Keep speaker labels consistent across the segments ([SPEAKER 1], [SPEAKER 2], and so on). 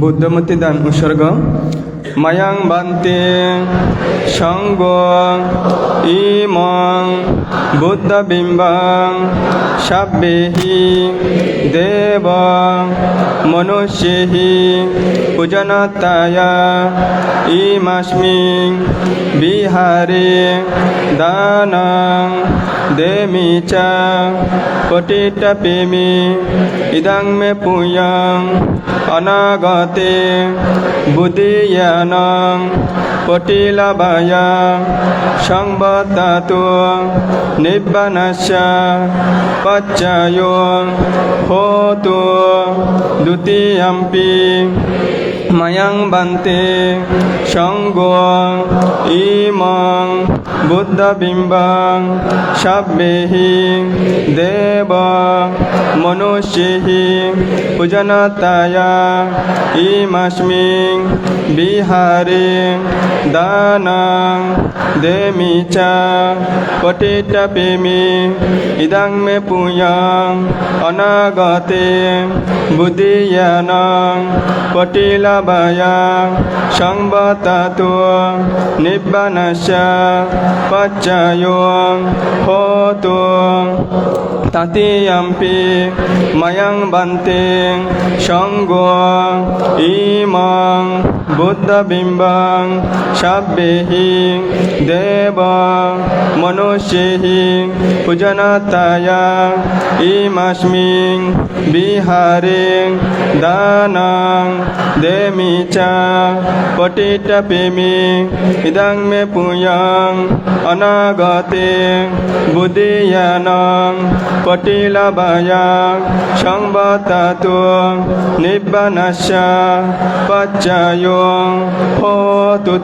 [SPEAKER 1] বুদ্ধমতি দান উৎসর্গ। মায়াং বান্তে সঙ্গ ইমং বুদ্ধবিম্বং সাব্বেহি দেব মনুষ্যেহি পূজনতায়া ইমাস্মিং বিহারে দানং দেমি চ পতিতপেমি ইদং মে পুয়ং অনাগতে বুদ্ধিয়ানং পটিলাবায়া সংবদাতু নিব্বানাস্য পচ্চয়ো হোতু দ্বিতীয়ম্পি মায়াং বান্তে সঙ্গ ইমং বুদ্ধবিম্বং সাব্বেহি দেব মনুষ্যেহি পূজনতায়া ইমাস্মিং বিহারে দানং দেমি চ পতিতপেমি ইদং মে পুয়ং অনাগতে বুদ্ধিয়ানং পটিলাবায়া সংবদাতু নিব্বানাস্য পচ্চয়ো হোতু তৃতীয়ম্পি মায়াং বান্তে সঙ্গ ইমং বুদ্ধবিম্বং সাব্বেহি দেব মনুষ্যেহি পূজনতায়া ইমাস্মিং বিহারে দানং দেমি চ পতিতপেমি ইদং মে পুয়ং অনাগতে বুদ্ধিয়ানং পটিলাবায়া সংবদাতু নিব্বানাস্য পচ্চয়ো হোতু।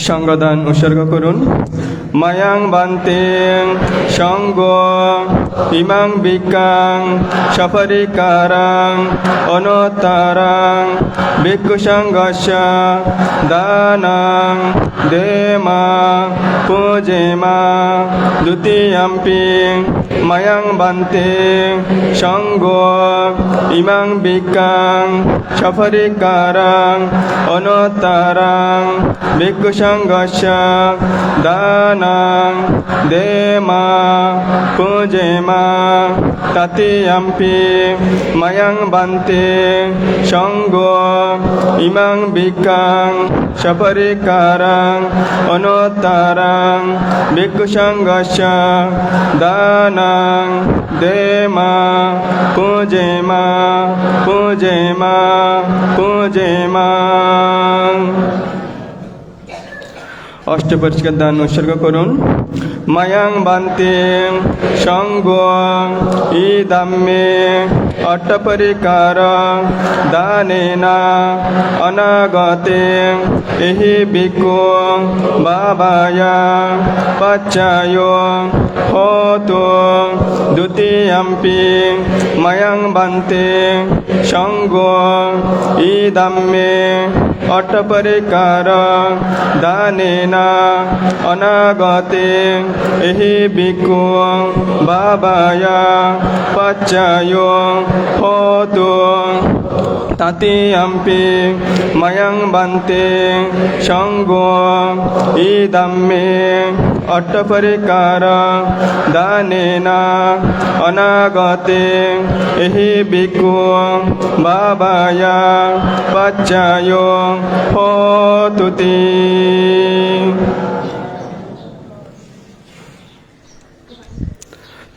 [SPEAKER 1] সঙ্গদান উৎসর্গ করুন। মায়াং বান্তে সঙ্গ ইমাং বিকাং সপরিকারাং অনুত্তরাং ভিক্ষু সংঘস্য দানং দেমা পূজেমা দ্বিতীয়ম্পি মায়াং বান্তে সঙ্গ ইমাং বিকাং সপরিকারাং অনুত্তরাং ভিক্ষু সংঘস্য দানং দেমা পূজেমা তৃতীয়ম্পি মায়াং বান্তে সঙ্গ ইমাং বিকাং সপরিকারাং অনুত্তরাং ভিক্ষু সংঘস্য দানং দেমা পূজেমা পূজেমা পূজেমা। অষ্টপরিষ্কার দান উৎসর্গ করুন। মায়াং বান্তে সঙ্গ ইদম্মে অষ্টপরিকার দানেনা অনাগতে এহি ভিক্ষু বাবায়া পচ্চয়ো হোতু দ্বিতীয়ম্পি মায়াং বান্তে সঙ্গ ইদম্মে অষ্টপরিকার দানেনা অনাগতে এহি ভিক্ষু বাবায়া পচ্চয়ো হোতু তৃতীয়ম্পি মায়াং বান্তে সঙ্গ ইদম্মে অষ্টপরিকার দানেনা অনাগতে এহি ভিক্ষু বাবায়া পচ্চয়ো হোতু।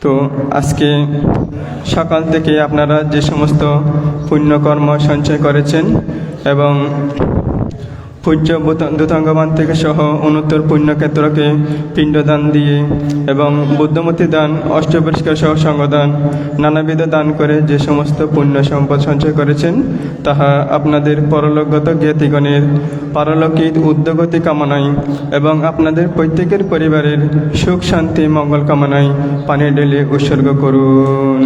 [SPEAKER 1] তো আজকে সকাল থেকে আপনারা যে সমস্ত পুণ্যকর্ম সঞ্চয় করেছেন এবং পূজ্য দূতাঙ্গবান থেকে সহ 69 পুণ্যক্ষেত্রকে পিণ্ডদান দিয়ে এবং বুদ্ধমতি দান অষ্টপরিষ্কার সহ সঙ্গদান নানাবিধ দান করে যে সমস্ত পুণ্য সম্পদ সঞ্চয় করেছেন তাহা আপনাদের পরলোকগত জ্ঞাতিগণের পারলৌকিক উদ্যোগতি কামনায় এবং আপনাদের প্রত্যেকের পরিবারের সুখ শান্তি মঙ্গল কামনায় পানি ঢেলে উৎসর্গ করুন।